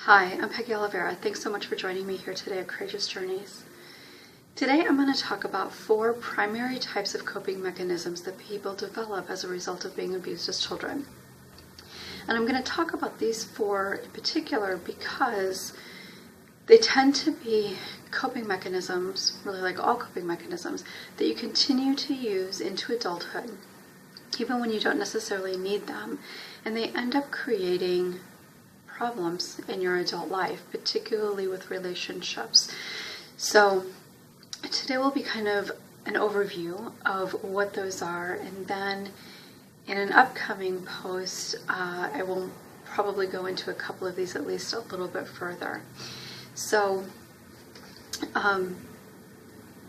Hi, I'm Peggy Oliveira. Thanks so much for joining me here today at Courageous Journeys. Today I'm going to talk about 4 primary types of coping mechanisms that people develop as a result of being abused as children. And I'm going to talk about these 4 in particular because they tend to be coping mechanisms, really like all coping mechanisms, that you continue to use into adulthood, even when you don't necessarily need them, and they end up creating problems in your adult life, particularly with relationships. So today will be kind of an overview of what those are, and then in an upcoming post I will probably go into a couple of these at least a little bit further. So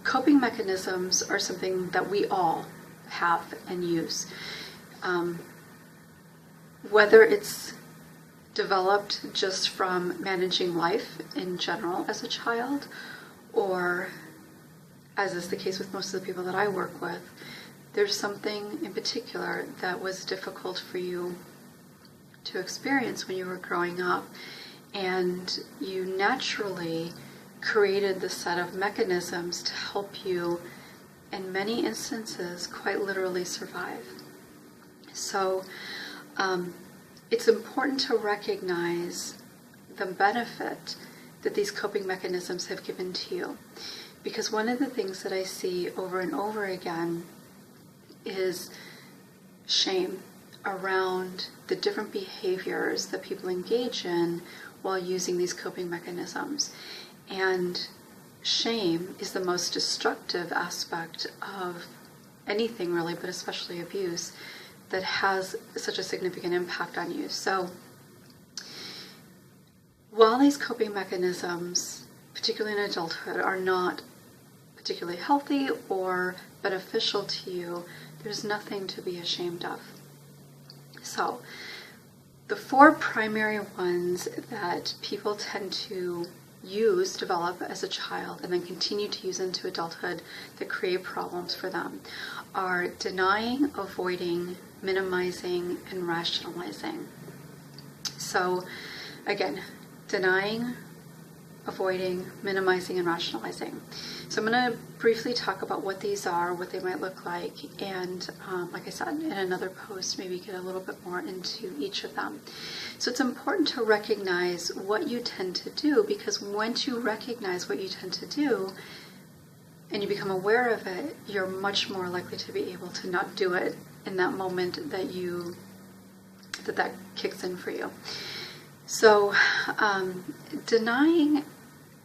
coping mechanisms are something that we all have and use, whether it's developed just from managing life in general as a child, or as is the case with most of the people that I work with, there's something in particular that was difficult for you to experience when you were growing up, and you naturally created the set of mechanisms to help you, in many instances, quite literally survive. So it's important to recognize the benefit that these coping mechanisms have given to you. Because one of the things that I see over and over again is shame around the different behaviors that people engage in while using these coping mechanisms. And shame is the most destructive aspect of anything really, but especially abuse, that has such a significant impact on you. So while these coping mechanisms, particularly in adulthood, are not particularly healthy or beneficial to you, there's nothing to be ashamed of. So the 4 primary ones that people tend to develop as a child, and then continue to use into adulthood that create problems for them are denying, avoiding, minimizing, and rationalizing. So again, denying, avoiding, minimizing, and rationalizing. So I'm going to briefly talk about what these are, what they might look like, and like I said, in another post, maybe get a little bit more into each of them. So it's important to recognize what you tend to do, because once you recognize what you tend to do and you become aware of it, you're much more likely to be able to not do it in that moment that kicks in for you. So denying,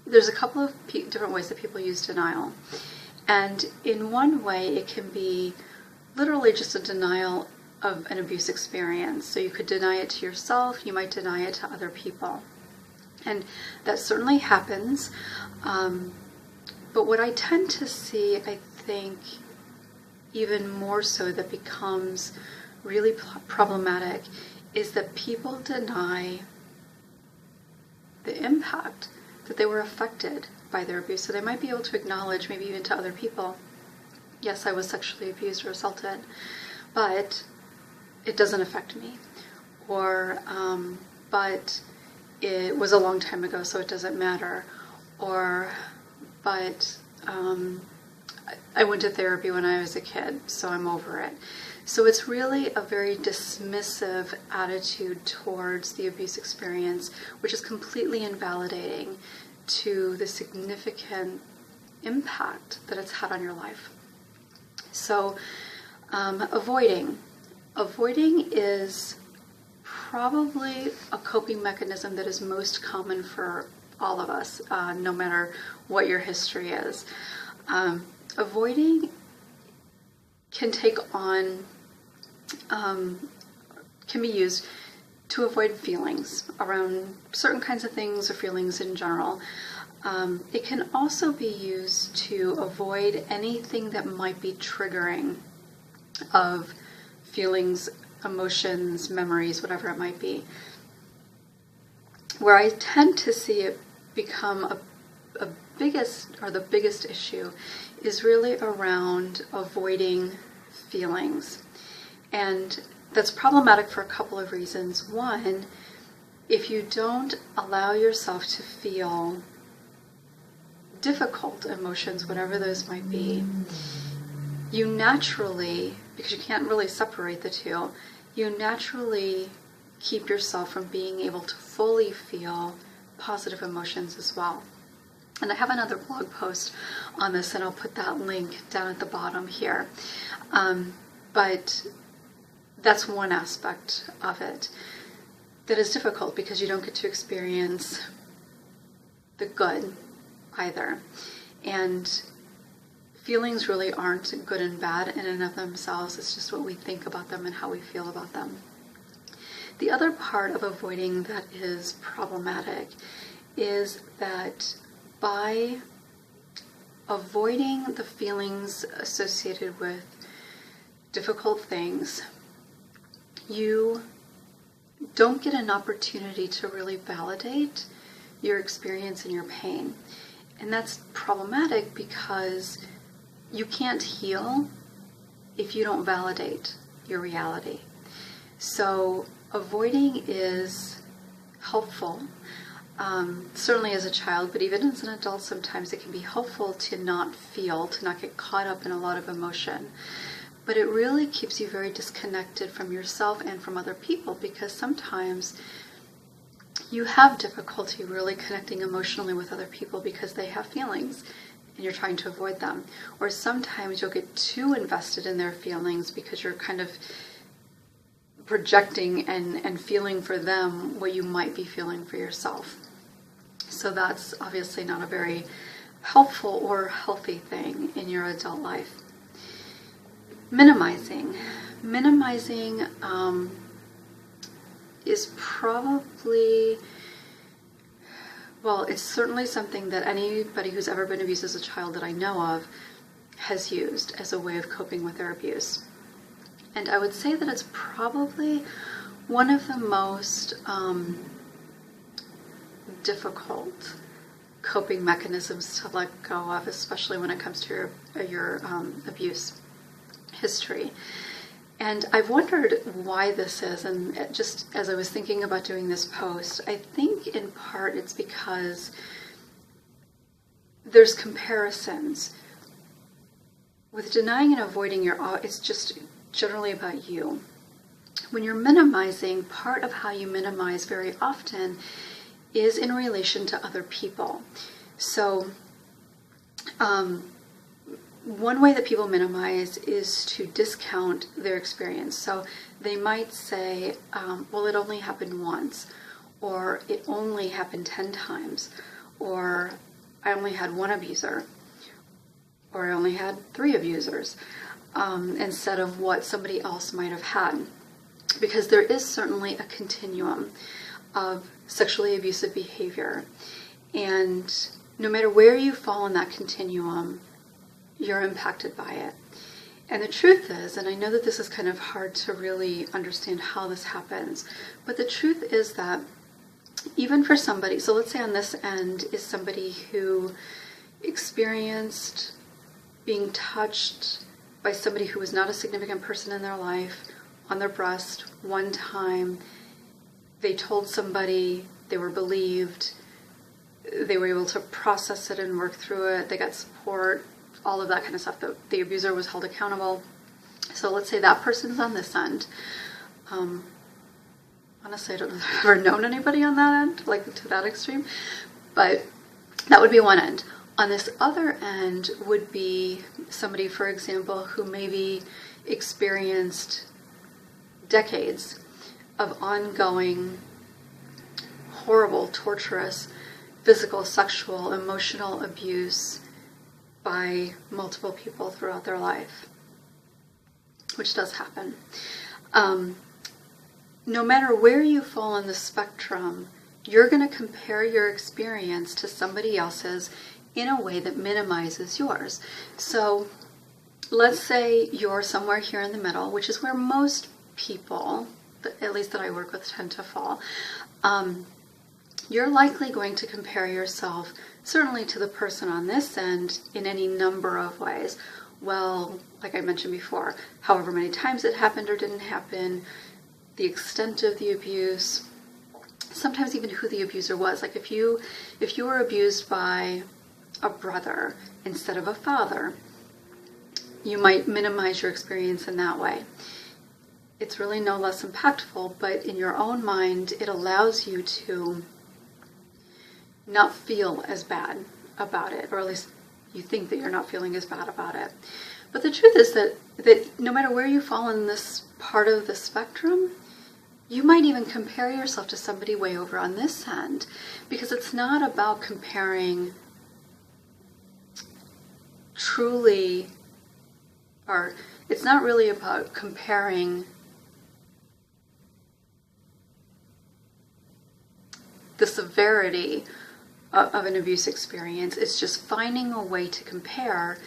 there's a couple of different ways that people use denial. And in one way, it can be literally just a denial of an abuse experience. So you could deny it to yourself, you might deny it to other people. And that certainly happens. But what I tend to see, I think, even more so, that becomes really problematic, is that people deny the impact that they were affected by their abuse. So they might be able to acknowledge, maybe even to other people, yes, I was sexually abused or assaulted, but it doesn't affect me. Or, but it was a long time ago, so it doesn't matter. Or, but I went to therapy when I was a kid, so I'm over it. So it's really a very dismissive attitude towards the abuse experience, which is completely invalidating to the significant impact that it's had on your life. So avoiding is probably a coping mechanism that is most common for all of us, no matter what your history is. Avoiding can take on, can be used to avoid feelings around certain kinds of things or feelings in general. It can also be used to avoid anything that might be triggering of feelings, emotions, memories, whatever it might be. Where I tend to see it become the biggest issue is really around avoiding feelings. And that's problematic for a couple of reasons. One, if you don't allow yourself to feel difficult emotions, whatever those might be, you naturally, because you can't really separate the two, you naturally keep yourself from being able to fully feel positive emotions as well. And I have another blog post on this, and I'll put that link down at the bottom here. But that's one aspect of it that is difficult, because you don't get to experience the good either. And feelings really aren't good and bad in and of themselves. It's just what we think about them and how we feel about them. The other part of avoiding that is problematic is that by avoiding the feelings associated with difficult things, you don't get an opportunity to really validate your experience and your pain. And that's problematic because you can't heal if you don't validate your reality. So avoiding is helpful, certainly as a child, but even as an adult, sometimes it can be helpful to not feel, to not get caught up in a lot of emotion. But it really keeps you very disconnected from yourself and from other people, because sometimes you have difficulty really connecting emotionally with other people because they have feelings and you're trying to avoid them. Or sometimes you'll get too invested in their feelings because you're kind of projecting and feeling for them what you might be feeling for yourself. So that's obviously not a very helpful or healthy thing in your adult life. Minimizing. Minimizing is probably, well, it's certainly something that anybody who's ever been abused as a child that I know of has used as a way of coping with their abuse. And I would say that it's probably one of the most difficult coping mechanisms to let go of, especially when it comes to your abuse history. And I've wondered why this is, and just as I was thinking about doing this post, I think in part it's because there's comparisons. With denying and avoiding it's just generally about you. When you're minimizing, part of how you minimize very often is in relation to other people. So one way that people minimize is to discount their experience. So they might say, well, it only happened once, or it only happened 10 times, or I only had one abuser, or I only had 3 abusers, instead of what somebody else might have had. Because there is certainly a continuum of sexually abusive behavior. And no matter where you fall in that continuum, you're impacted by it. And the truth is, and I know that this is kind of hard to really understand how this happens, but the truth is that even for somebody, so let's say on this end is somebody who experienced being touched by somebody who was not a significant person in their life on their breast one time. They told somebody, they were believed, they were able to process it and work through it, they got support, all of that kind of stuff. The abuser was held accountable. So let's say that person's on this end. Honestly, I don't know if I've ever known anybody on that end, like to that extreme, but that would be one end. On this other end would be somebody, for example, who maybe experienced decades of ongoing, horrible, torturous, physical, sexual, emotional abuse by multiple people throughout their life, which does happen. No matter where you fall on the spectrum, you're going to compare your experience to somebody else's in a way that minimizes yours. So let's say you're somewhere here in the middle, which is where most people, at least that I work with, tend to fall. You're likely going to compare yourself certainly to the person on this end in any number of ways. Well, like I mentioned before, however many times it happened or didn't happen, the extent of the abuse, some sometimes even who the abuser was. Like if you were abused by a brother instead of a father, you might minimize your experience in that way. It's really no less impactful, but in your own mind, it allows you to not feel as bad about it, or at least you think that you're not feeling as bad about it. But the truth is that no matter where you fall in this part of the spectrum, you might even compare yourself to somebody way over on this end, because it's not about comparing truly, or it's not really about comparing the severity of an abuse experience. It's just finding a way to compare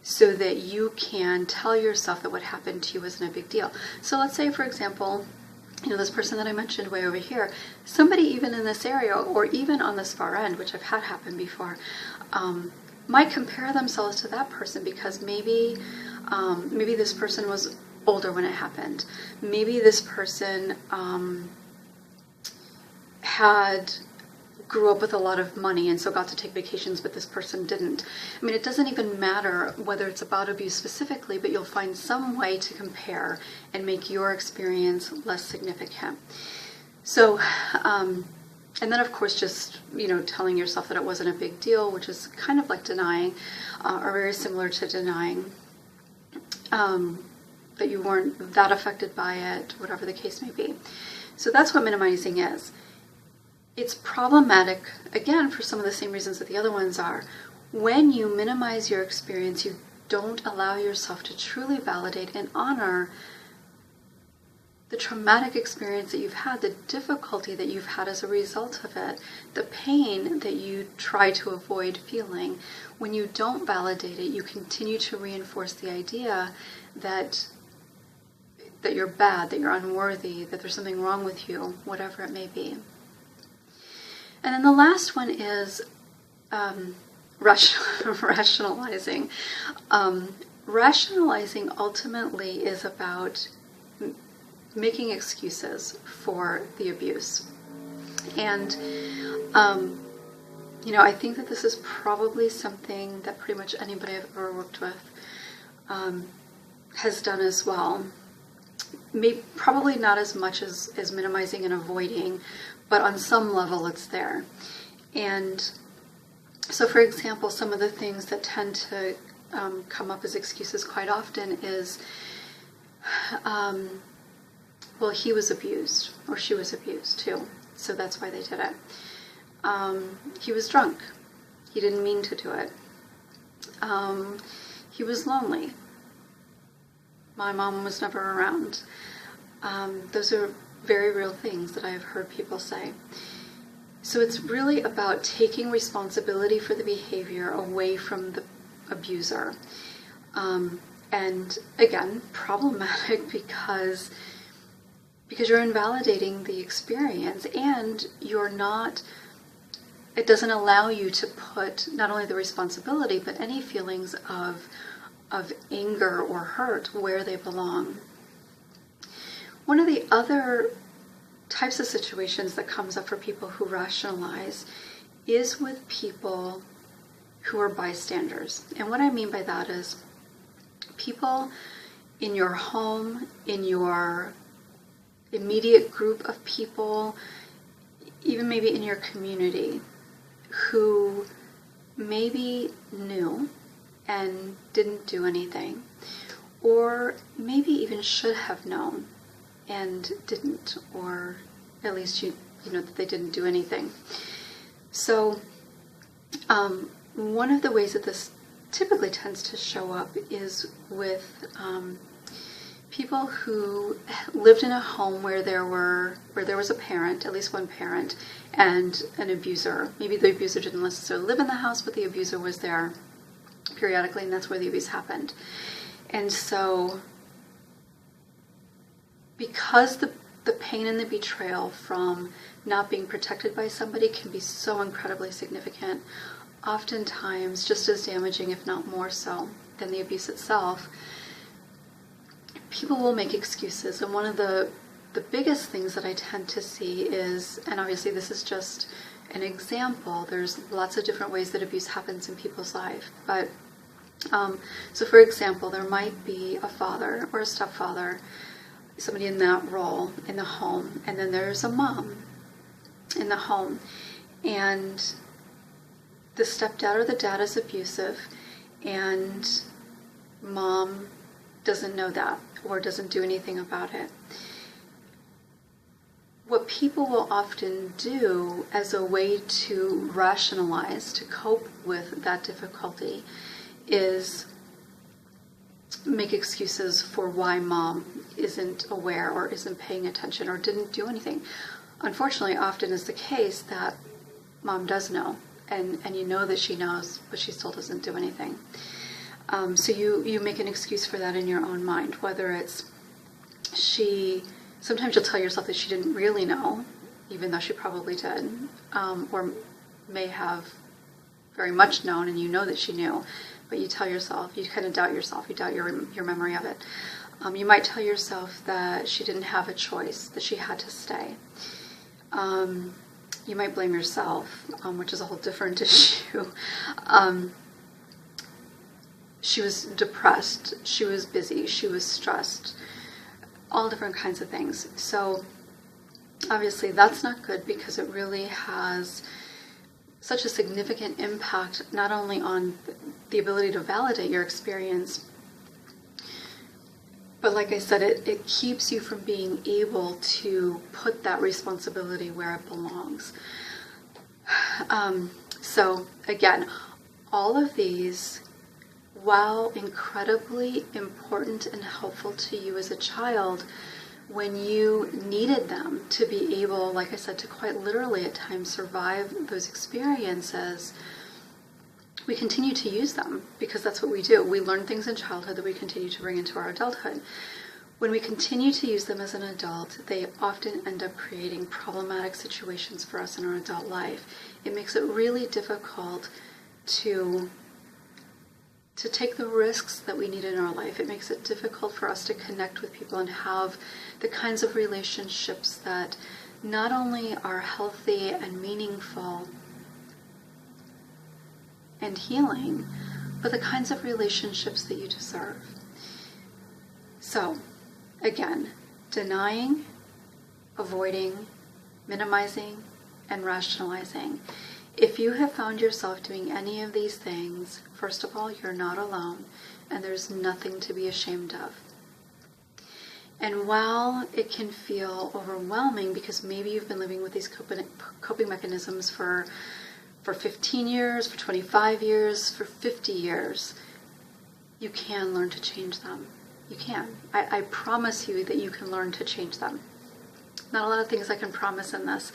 so that you can tell yourself that what happened to you wasn't a big deal. So let's say, for example, this person that I mentioned way over here, somebody even in this area, or even on this far end, which I've had happen before, might compare themselves to that person because maybe this person was older when it happened. Maybe this person grew up with a lot of money and so got to take vacations, but this person didn't. I mean, it doesn't even matter whether it's about abuse specifically, but you'll find some way to compare and make your experience less significant. So, and then of course just, telling yourself that it wasn't a big deal, which is kind of like denying, or very similar to denying that you weren't that affected by it, whatever the case may be. So that's what minimizing is. It's problematic, again, for some of the same reasons that the other ones are. When you minimize your experience, you don't allow yourself to truly validate and honor the traumatic experience that you've had, the difficulty that you've had as a result of it, the pain that you try to avoid feeling. When you don't validate it, you continue to reinforce the idea that you're bad, that you're unworthy, that there's something wrong with you, whatever it may be. And then the last one is rationalizing. Rationalizing ultimately is about making excuses for the abuse. And, I think that this is probably something that pretty much anybody I've ever worked with has done as well. Probably not as much as minimizing and avoiding, but on some level it's there. And so, for example, some of the things that tend to come up as excuses quite often is, well, he was abused, or she was abused too, so that's why they did it. He was drunk. He didn't mean to do it. He was lonely. My mom was never around. Those are very real things that I've heard people say. So it's really about taking responsibility for the behavior away from the abuser. And again, problematic because you're invalidating the experience, and it doesn't allow you to put not only the responsibility, but any feelings of anger or hurt where they belong. One of the other types of situations that comes up for people who rationalize is with people who are bystanders. And what I mean by that is people in your home, in your immediate group of people, even maybe in your community, who maybe knew and didn't do anything, or maybe even should have known and didn't, or at least you know that they didn't do anything. So one of the ways that this typically tends to show up is with people who lived in a home where there was a parent, at least one parent, and an abuser. Maybe the abuser didn't necessarily live in the house, but the abuser was there periodically, and that's where the abuse happened. And so because the pain and the betrayal from not being protected by somebody can be so incredibly significant, oftentimes just as damaging, if not more so, than the abuse itself, people will make excuses. And one of the the biggest things that I tend to see is, and obviously this is just an example, there's lots of different ways that abuse happens in people's life, but so for example, there might be a father or a stepfather, somebody in that role in the home, and then there's a mom in the home, and the stepdad or the dad is abusive, and mom doesn't know that or doesn't do anything about it. What people will often do as a way to rationalize, to cope with that difficulty, is make excuses for why mom isn't aware or isn't paying attention or didn't do anything. Unfortunately, often is the case that mom does know, and you know that she knows, but she still doesn't do anything. So you make an excuse for that in your own mind, whether it's sometimes you'll tell yourself that she didn't really know, even though she probably did, or may have very much known and you know that she knew, but you tell yourself, you kind of doubt yourself, you doubt your memory of it. You might tell yourself that she didn't have a choice, that she had to stay. You might blame yourself, which is a whole different issue. She was depressed, she was busy, she was stressed, all different kinds of things. So obviously that's not good, because it really has such a significant impact, not only on the ability to validate your experience, but like I said, it keeps you from being able to put that responsibility where it belongs. So again, all of these, while incredibly important and helpful to you as a child, when you needed them to be able, like I said, to quite literally at times survive those experiences, we continue to use them, because that's what we do. We learn things in childhood that we continue to bring into our adulthood. When we continue to use them as an adult, they often end up creating problematic situations for us in our adult life. It makes it really difficult to take the risks that we need in our life. It makes it difficult for us to connect with people and have the kinds of relationships that not only are healthy and meaningful and healing, but the kinds of relationships that you deserve. So, again, denying, avoiding, minimizing, and rationalizing. If you have found yourself doing any of these things, first of all, you're not alone, and there's nothing to be ashamed of. And while it can feel overwhelming, because maybe you've been living with these coping mechanisms for 15 years, for 25 years, for 50 years, you can learn to change them. You can. I promise you that you can learn to change them. Not a lot of things I can promise in this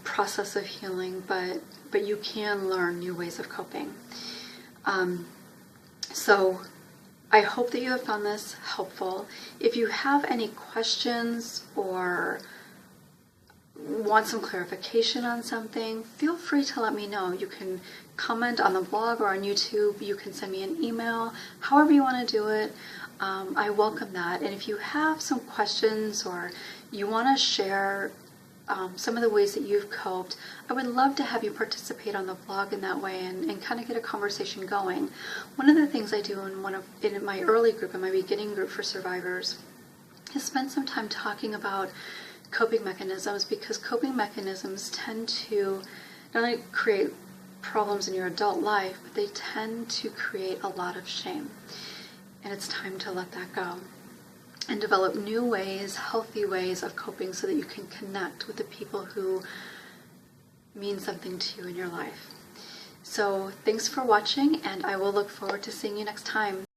process of healing, but you can learn new ways of coping. So I hope that you have found this helpful. If you have any questions or want some clarification on something, feel free to let me know. You can comment on the blog or on YouTube. You can send me an email, however you want to do it. I welcome that. And if you have some questions or you want to share some of the ways that you've coped, I would love to have you participate on the blog in that way and kind of get a conversation going. One of the things I do in my early group, in my beginning group for survivors, is spend some time talking about coping mechanisms, because coping mechanisms tend to not only create problems in your adult life, but they tend to create a lot of shame. And it's time to let that go and develop new ways, healthy ways of coping, so that you can connect with the people who mean something to you in your life. So thanks for watching, and I will look forward to seeing you next time.